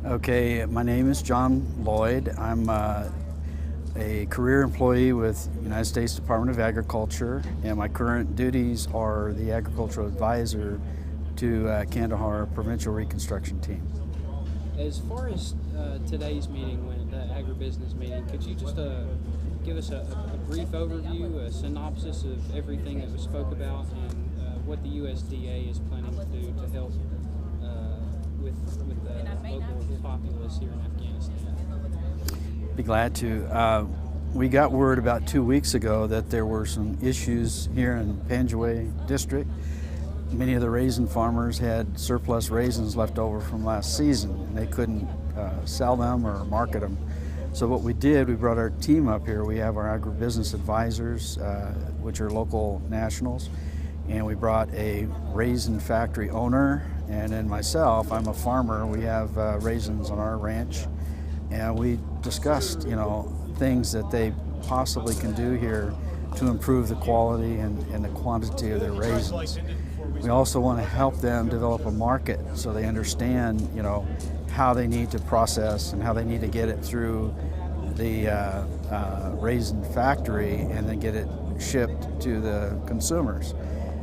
Okay, my name is John Loyd. I'm a career employee with United States Department of Agriculture, and my current duties are the agricultural advisor to Kandahar Provincial Reconstruction Team. As far as today's meeting went, the agribusiness meeting, could you just give us a brief overview, a synopsis of everything that was spoke about and what the USDA is planning to do to help with the local populace here in Afghanistan? Be glad to. We got word about 2 weeks ago that there were some issues here in Panjwa'i District. Many of the raisin farmers had surplus raisins left over from last season, and they couldn't sell them or market them. So what we did, we brought our team up here. We have our agribusiness advisors, which are local nationals, and we brought a raisin factory owner, and then myself, I'm a farmer. We have raisins on our ranch, and we discussed, things that they possibly can do here to improve the quality and the quantity of their raisins. We also want to help them develop a market so they understand, how they need to process and how they need to get it through the raisin factory and then get it shipped to the consumers.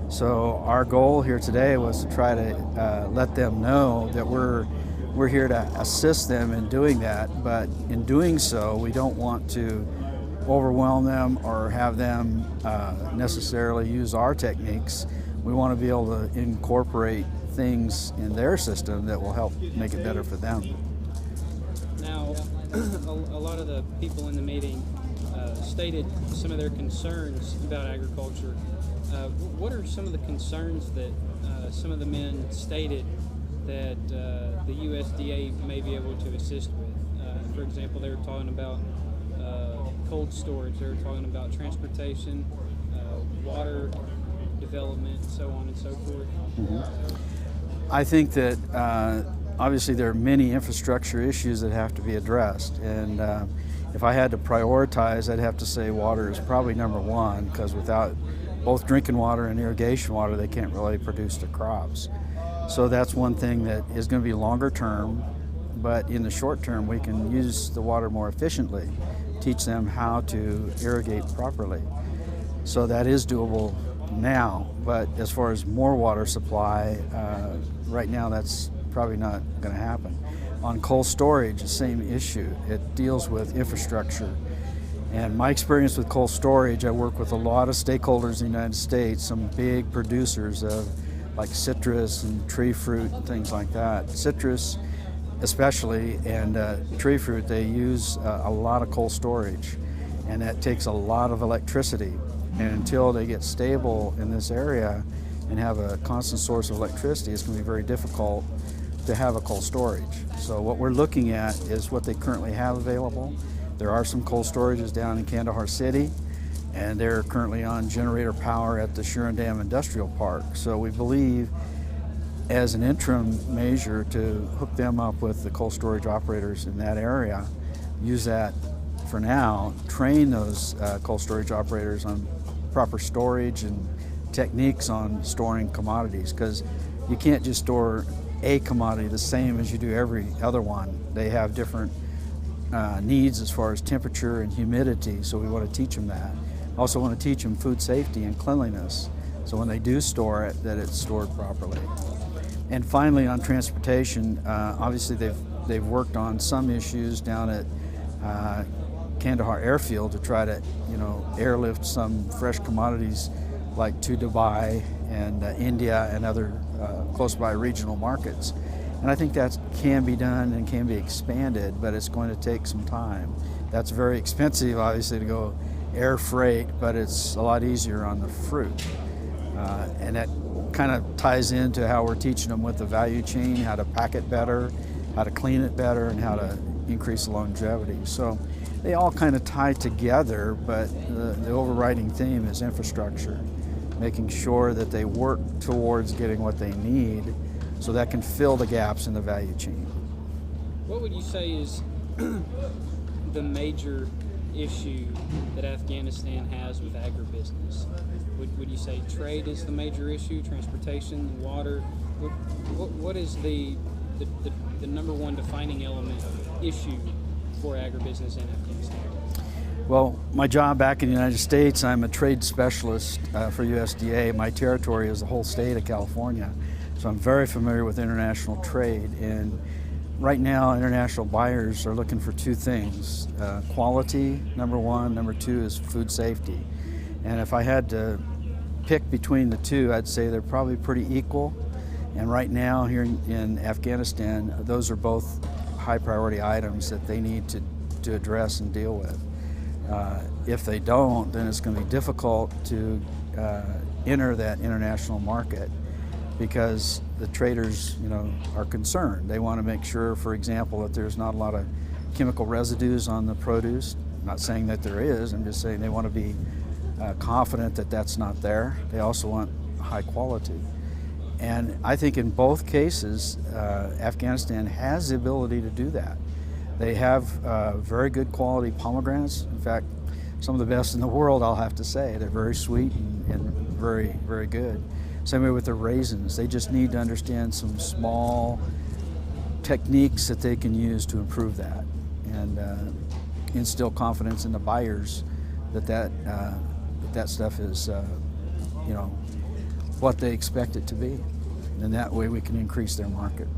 So our goal here today was to try to let them know that we're here to assist them in doing that, but in doing so, we don't want to overwhelm them or have them necessarily use our techniques. We want to be able to incorporate things in their system that will help make it better for them. Now, a lot of the people in the meeting stated some of their concerns about agriculture. What are some of the concerns that some of the men stated that the USDA may be able to assist with? For example, they were talking about cold storage, they were talking about transportation, water development, so on and so forth. Mm-hmm. I think that obviously there are many infrastructure issues that have to be addressed, and if I had to prioritize, I'd have to say water is probably number one, because without both drinking water and irrigation water, they can't really produce the crops. So that's one thing that is going to be longer term, but in the short term we can use the water more efficiently, teach them how to irrigate properly. So that is doable now, but as far as more water supply, right now that's probably not going to happen. On cold storage, the same issue. It deals with infrastructure. And my experience with cold storage, I work with a lot of stakeholders in the United States, some big producers of like citrus and tree fruit and things like that. Citrus especially, and tree fruit, they use a lot of cold storage, and that takes a lot of electricity. And until they get stable in this area and have a constant source of electricity, it's going to be very difficult to have a cold storage. So what we're looking at is what they currently have available. There are some cold storages down in Kandahar City, and they're currently on generator power at the Shurandam Industrial Park. So we believe, as an interim measure, to hook them up with the cold storage operators in that area, use that for now, train those cold storage operators on proper storage and techniques on storing commodities, because you can't just store a commodity the same as you do every other one. They have different needs as far as temperature and humidity, so we want to teach them that. Also want to teach them food safety and cleanliness, so when they do store it, that it's stored properly. And finally, on transportation, obviously they've worked on some issues down at Kandahar Airfield to try to airlift some fresh commodities like to Dubai and India and other close by regional markets. And I think that can be done and can be expanded, but it's going to take some time. That's very expensive, obviously, to go air freight, but it's a lot easier on the fruit. And that kind of ties into how we're teaching them with the value chain, how to pack it better, how to clean it better, and how to increase the longevity. So they all kind of tie together, but the overriding theme is infrastructure, making sure that they work towards getting what they need so that can fill the gaps in the value chain. What would you say is the major issue that Afghanistan has with agribusiness? Would you say trade is the major issue, transportation, water? What is the the number one defining element issue for agribusiness in Afghanistan? Well, my job back in the United States, I'm a trade specialist for USDA. My territory is the whole state of California, so I'm very familiar with international trade. And right now, international buyers are looking for two things. Quality, number one. Number two is food safety. And if I had to pick between the two, I'd say they're probably pretty equal. And right now here in Afghanistan, those are both high priority items that they need to address and deal with. If they don't, then it's going to be difficult to enter that international market, because the traders, are concerned. They want to make sure, for example, that there's not a lot of chemical residues on the produce. I'm not saying that there is, I'm just saying they want to be confident that that's not there. They also want high quality. And I think in both cases, Afghanistan has the ability to do that. They have very good quality pomegranates. In fact, some of the best in the world, I'll have to say. They're very sweet and very, very good. Same way with the raisins. They just need to understand some small techniques that they can use to improve that, and instill confidence in the buyers that stuff is, what they expect it to be. And that way we can increase their market.